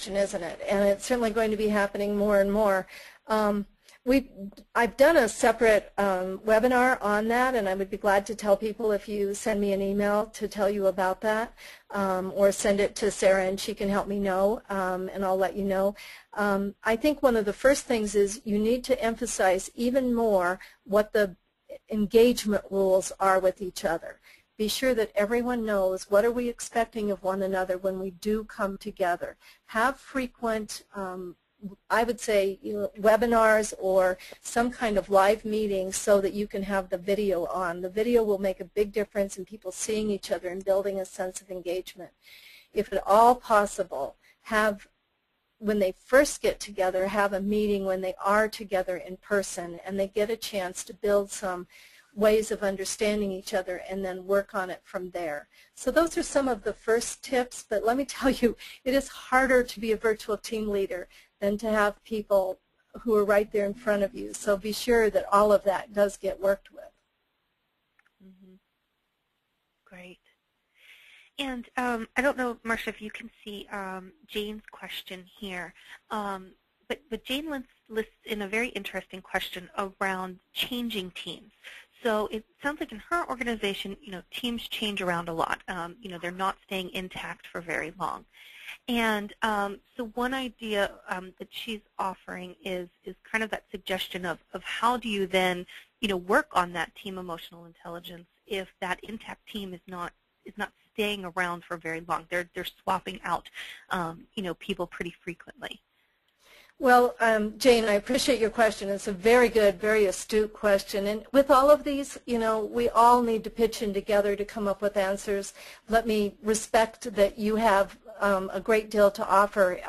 question, isn't it? And it's certainly going to be happening more and more. I've done a separate webinar on that, and I would be glad to tell people if you send me an email to tell you about that, or send it to Sarah and she can help me know, and I'll let you know. I think one of the first things is you need to emphasize even more what the engagement rules are with each other. Be sure that everyone knows what are we expecting of one another when we do come together. Have frequent I would say webinars or some kind of live meeting so that you can have the video on. The video will make a big difference in people seeing each other and building a sense of engagement. If at all possible, when they first get together, have a meeting when they are together in person and they get a chance to build some ways of understanding each other and then work on it from there. So those are some of the first tips, but let me tell you, it is harder to be a virtual team leader than to have people who are right there in front of you. So be sure that all of that does get worked with. Mm-hmm. Great. And I don't know, Marcia, if you can see Jane's question here, but Jane lists in a very interesting question around changing teams. So it sounds like in her organization, teams change around a lot. They're not staying intact for very long. And so one idea that she's offering is kind of that suggestion of how do you then, work on that team emotional intelligence if that intact team is not staying around for very long. They're swapping out, people pretty frequently. Well, Jane, I appreciate your question. It's a very good, very astute question. And with all of these, we all need to pitch in together to come up with answers. Let me respect that you have a great deal to offer.